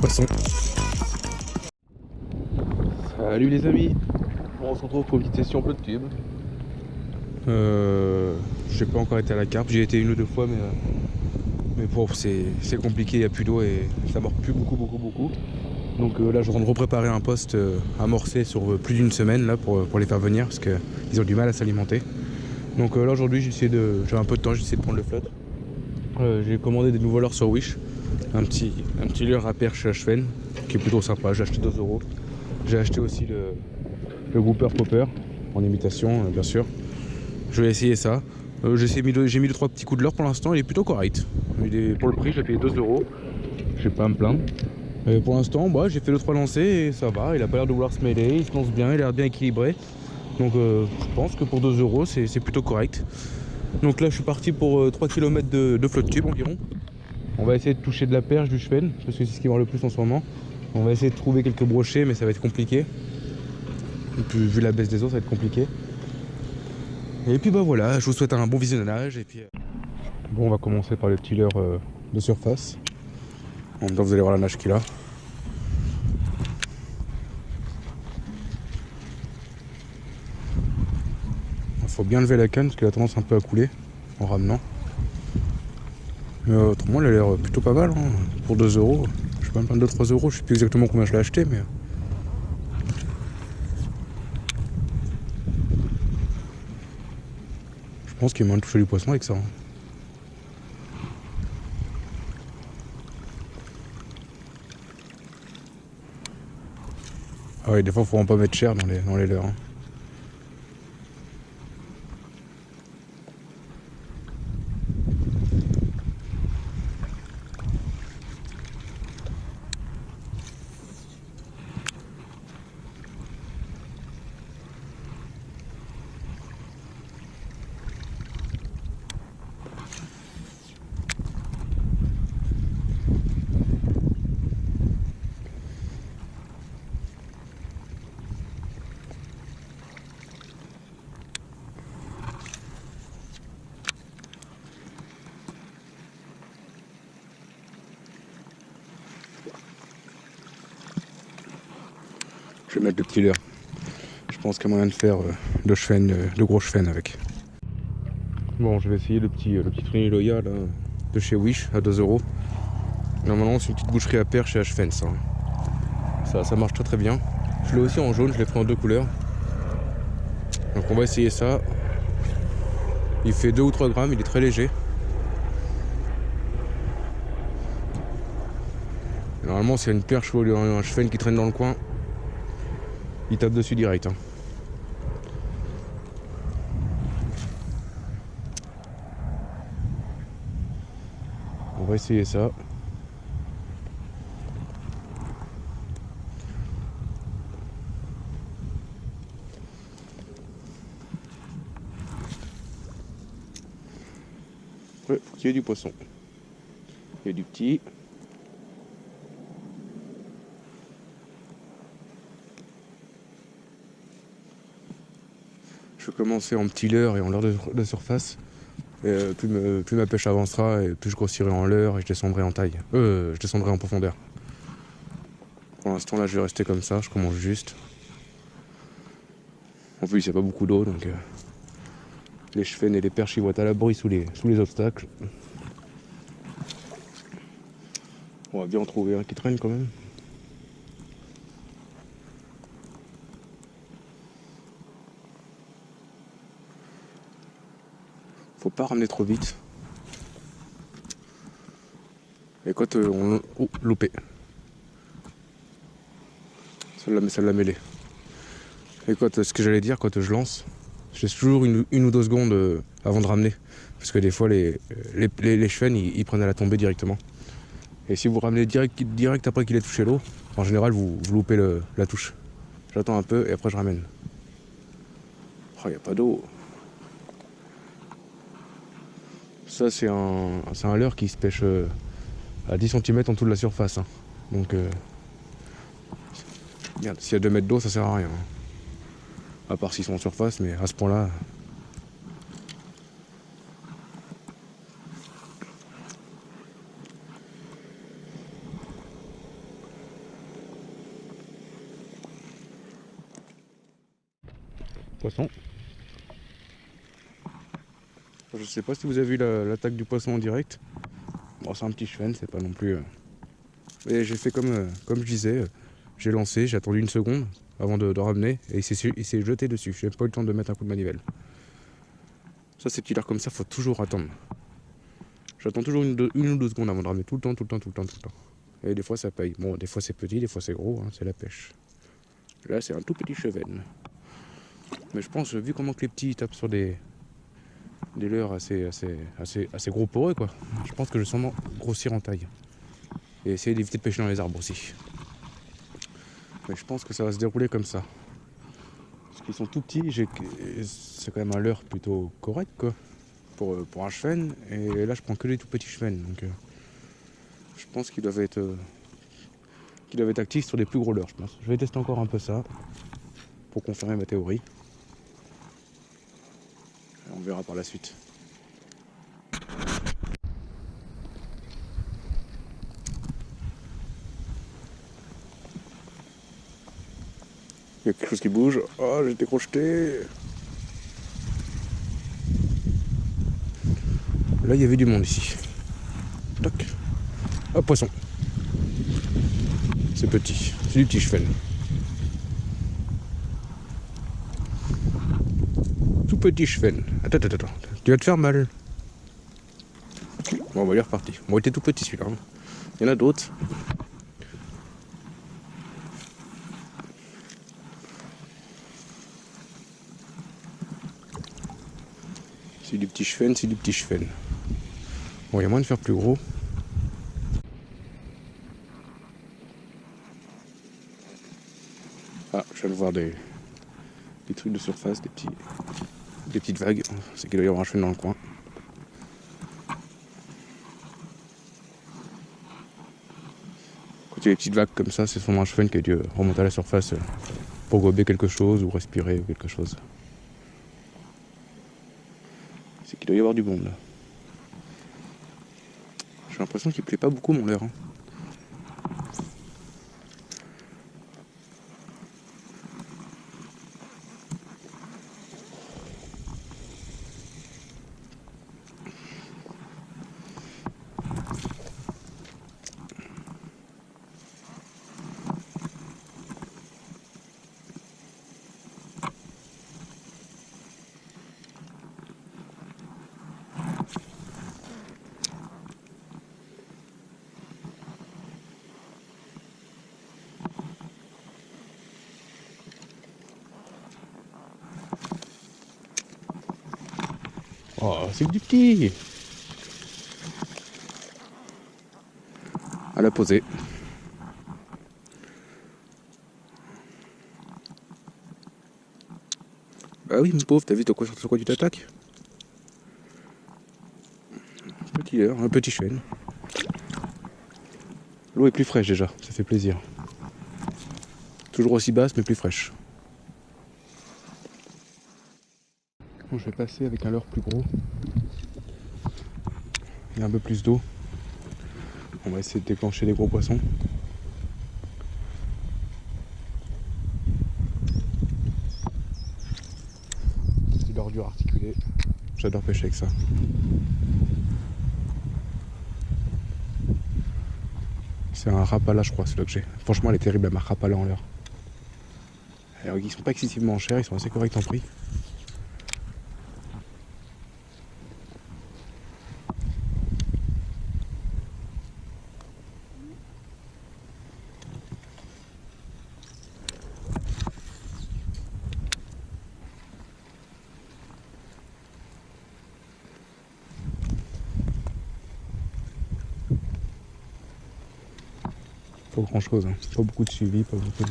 Poisson. Salut les amis, on se retrouve pour une petite session Flotte Tube. J'ai pas encore été à la carpe, j'y ai été une ou deux fois mais bon, c'est compliqué, il n'y a plus d'eau et ça mord plus beaucoup. Donc là je rentre repréparer un poste amorcé sur plus d'une semaine là pour les faire venir parce qu'ils ont du mal à s'alimenter. Donc là aujourd'hui j'ai un peu de temps, j'ai essayé de prendre le flotte. J'ai commandé des nouveaux leurres sur Wish, un petit leurre à perche à Schwen qui est plutôt sympa, j'ai acheté 2 €. J'ai acheté aussi le grouper popper en imitation bien sûr. Je vais essayer ça. J'ai mis 2-3 petits coups de leurre pour l'instant, il est plutôt correct. Pour le prix, j'ai payé 2 €. Je vais pas à me plaindre. Pour l'instant, j'ai fait 2-3 lancers et ça va. Il a pas l'air de vouloir se mêler, il se lance bien, il a l'air bien équilibré. Donc je pense que pour 2 € c'est plutôt correct. Donc là je suis parti pour 3 km de flotte tube environ. On va essayer de toucher de la perche, du Schwen, parce que c'est ce qui vend le plus en ce moment. On va essayer de trouver quelques brochets mais ça va être compliqué. Et puis vu la baisse des eaux ça va être compliqué. Et puis voilà, je vous souhaite un bon visionnage et puis bon, on va commencer par le petit leurre de surface. En même temps vous allez voir la nage qu'il a. Il faut bien lever la canne parce qu'il a tendance un peu à couler en ramenant. Mais autrement il a l'air plutôt pas mal hein. Pour 2 €. Je sais pas, 2-3 €, je sais plus exactement combien je l'ai acheté mais. Je pense qu'il y a moyen de toucher du poisson avec ça. Hein. Ah oui, des fois, faut vraiment pas mettre cher dans les leurres. Hein. Je vais mettre le petit leurre. Je pense qu'il y a moyen de faire de gros Schwen avec. Bon, je vais essayer le petit Triniloya là, de chez Wish à 2 €. Normalement, c'est une petite boucherie à perche et à Schwen ça. Ça marche très bien. Je l'ai aussi en jaune, je l'ai pris en 2 couleurs. Donc on va essayer ça. Il fait 2 ou 3 grammes, il est très léger. Normalement, s'il y a une perche ou un Schwen qui traîne dans le coin, il tape dessus direct. Hein. On va essayer ça. Ouais, faut qu'il y ait du poisson. Il y a du petit. Je vais commencer en petit leurre et en leurre de surface. Et plus ma pêche avancera et plus je grossirai en leurre et je descendrai en taille. Je descendrai en profondeur. Pour l'instant là je vais rester comme ça, je commence juste. En plus il n'y a pas beaucoup d'eau donc les Schwen et les perches ils vont être à l'abri sous les obstacles. On va bien en trouver un qui traîne quand même. Faut pas ramener trop vite. Et quand loupé. Ça l'a mêlé. Et ce que j'allais dire, quand je lance, je laisse toujours une ou 2 secondes avant de ramener. Parce que des fois les Schwen ils prennent à la tombée directement. Et si vous ramenez direct après qu'il ait touché l'eau, en général vous loupez la touche. J'attends un peu et après je ramène. Oh, il n'y a pas d'eau. Ça c'est un leurre qui se pêche à 10 cm en dessous de la surface. Hein. Donc merde, s'il y a 2 mètres d'eau ça sert à rien. Hein. À part s'ils sont en surface, mais à ce point là. poisson. Je sais pas si vous avez vu l'attaque du poisson en direct. Bon, c'est un petit chevenne, c'est pas non plus... Et j'ai fait comme je disais, j'ai lancé, j'ai attendu une seconde avant de ramener et il s'est jeté dessus. J'ai pas eu le temps de mettre un coup de manivelle. Ça, ces petits leurres comme ça, faut toujours attendre. J'attends toujours une ou deux secondes avant de ramener, tout le temps. Et des fois ça paye. Bon, des fois c'est petit, des fois c'est gros, hein, c'est la pêche. Là, c'est un tout petit chevenne. Mais je pense, vu comment que les petits tapent sur des leurres assez gros pour eux, quoi. Je pense que je vais sûrement grossir en taille. Et essayer d'éviter de pêcher dans les arbres aussi. Mais je pense que ça va se dérouler comme ça. Parce qu'ils sont tout petits, c'est quand même un leurre plutôt correct, quoi. Pour un chevenne. Et là, je prends que les tout petits chevennes. Donc, je pense qu'ils doivent être actifs sur des plus gros leurres, je pense. Je vais tester encore un peu ça. Pour confirmer ma théorie. Et on verra par la suite. Il y a quelque chose qui bouge. Oh, j'ai été crocheté. Là, il y avait du monde ici. Toc. Ah, poisson. C'est petit. C'est du petit chevenne. Tout petit chevenne. Attends. Tu vas te faire mal. Bon, il est reparti. Bon, il était tout petit celui-là. Il y en a d'autres. C'est du petit chevenne. Bon, il y a moyen de faire plus gros. Ah, je viens de voir des trucs de surface, des petites vagues. C'est qu'il doit y avoir un chevenne dans le coin. Quand il y a des petites vagues comme ça, c'est sûrement un chevenne qui a dû remonter à la surface pour gober quelque chose ou respirer ou quelque chose. C'est qu'il doit y avoir du monde là. J'ai l'impression qu'il plaît pas beaucoup mon leurre. Hein. Oh, c'est du petit. À la poser. Bah oui, mon pauvre, t'as vu sur quoi tu t'attaques? Petit leurre, un petit chevenne. L'eau est plus fraîche déjà, ça fait plaisir. Toujours aussi basse, mais plus fraîche. Bon, je vais passer avec un leurre plus gros. Il y a un peu plus d'eau. On va essayer de déclencher des gros poissons. C'est l'ordure articulée. J'adore pêcher avec ça. C'est un rapala, je crois, celui-là que j'ai. Franchement, elle est terrible, la marque rapala en leurre. Alors, ils sont pas excessivement chers, ils sont assez corrects en prix. Pas grand chose, hein. Pas beaucoup de suivi, pas beaucoup de...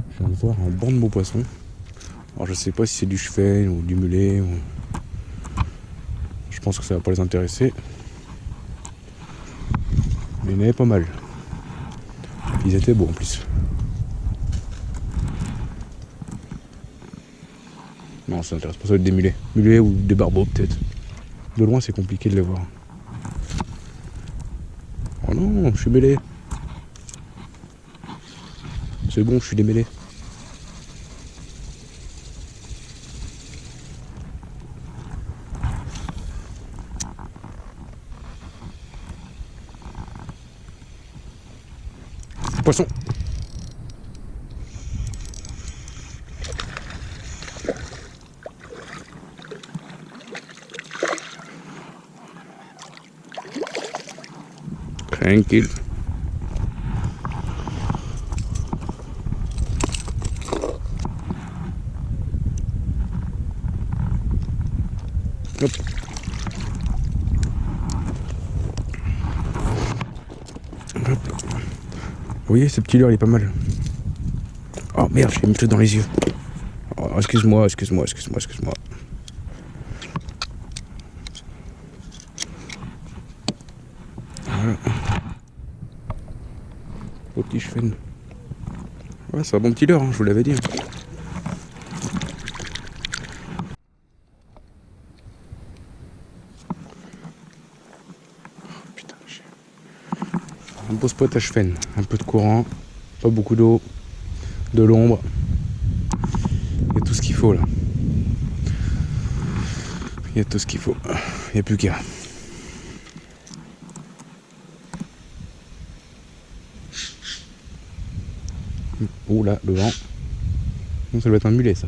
Je viens de voir un banc de beaux poissons. Alors je sais pas si c'est du chevenne ou du mulet ou... Je pense que ça va pas les intéresser. Mais il y en avait pas mal. Ils étaient beaux en plus. Non, ça m'intéresse pas, ça va être des mulets. Mulets ou des barbeaux peut-être. De loin c'est compliqué de les voir. Oh non, je suis mêlé. C'est bon, je suis démêlé. Poisson. Tranquille. Hop. Hop. Vous voyez, ce petit leurre, il est pas mal. Oh merde, je l'ai mis tout dans les yeux. Oh, excuse-moi. Voilà. Au petit chevenne. Ouais, c'est un bon petit leurre, hein, je vous l'avais dit. Putain, un beau spot à chevenne. Un peu de courant, pas beaucoup d'eau, de l'ombre. Il y a tout ce qu'il faut là. Il y a tout ce qu'il faut. Il n'y a plus qu'à. Oh là, le vent. Donc ça doit être un mulet ça.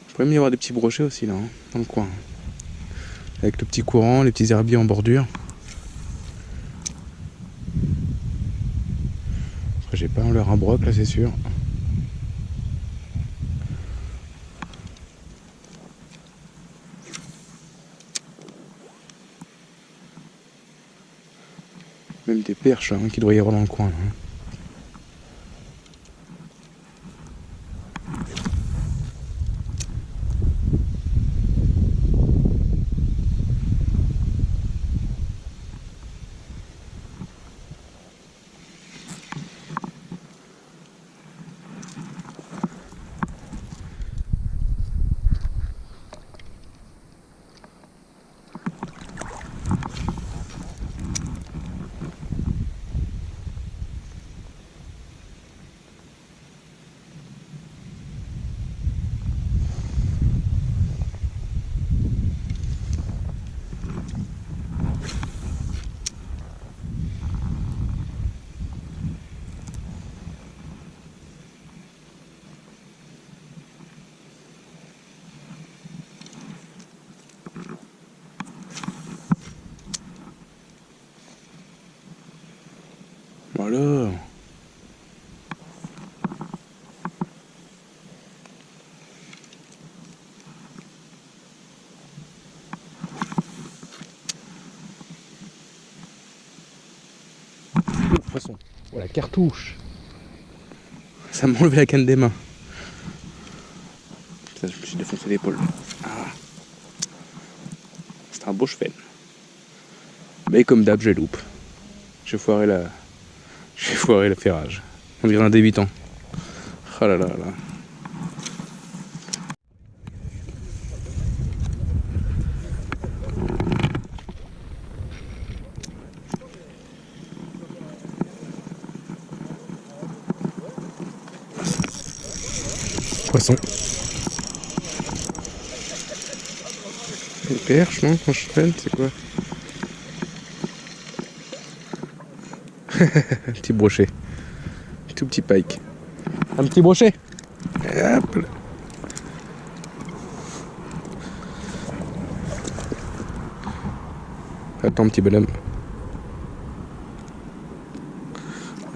Il pourrait même y avoir des petits brochets aussi là, hein, dans le coin. Avec le petit courant, les petits herbiers en bordure. Après j'ai pas un leurre à broc là c'est sûr. Même des perches hein, qui doivent y avoir dans le coin là, hein. Voilà. Poisson. Voilà, cartouche. Ça m'a enlevé la canne des mains. Ça, je me suis défoncé l'épaule. Ah. C'est un beau chevenne. Mais comme d'hab, j'ai loupe. J'ai foiré le ferrage. On dirait un débutant. Ah là là là. Poisson. Une perche, non? Quand je freine, c'est quoi? Un petit brochet. Tout petit pike. Un petit brochet. Et hop là. Attends, petit bonhomme.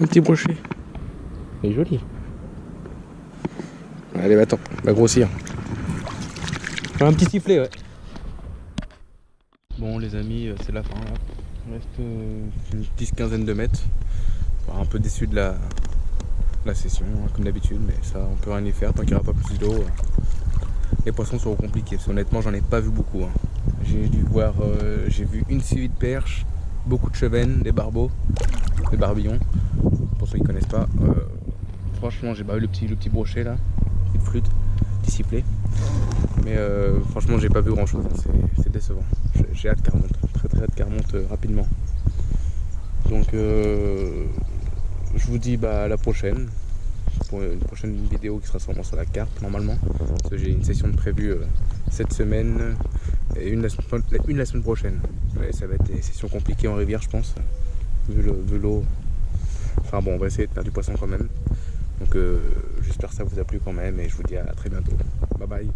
Un petit brochet. Il est joli. Allez, attends, on va grossir. Un petit sifflet, ouais. Bon, les amis, c'est la fin là. Il reste une petite quinzaine de mètres. Un peu déçu de la session, hein, comme d'habitude, mais ça, on peut rien y faire tant qu'il n'y aura pas plus d'eau. Les poissons seront compliqués, parce qu'honnêtement, j'en ai pas vu beaucoup. Hein. J'ai vu une suivi de perches, beaucoup de chevennes, des barbeaux. le Barbillon, pour ceux qui connaissent pas. Franchement, j'ai pas eu le petit brochet là, petite flûte, petit sifflet. Mais franchement, j'ai pas vu grand chose, c'est décevant. J'ai hâte qu'elle remonte, très hâte qu'elle remonte rapidement. Donc je vous dis à la prochaine, pour une prochaine vidéo qui sera sûrement sur la carte normalement. Parce que j'ai une session de prévue cette semaine et une la semaine prochaine. Ouais, ça va être des sessions compliquées en rivière, je pense, vu l'eau. Enfin bon, on va essayer de faire du poisson quand même. Donc j'espère que ça vous a plu quand même et je vous dis à très bientôt. Bye bye.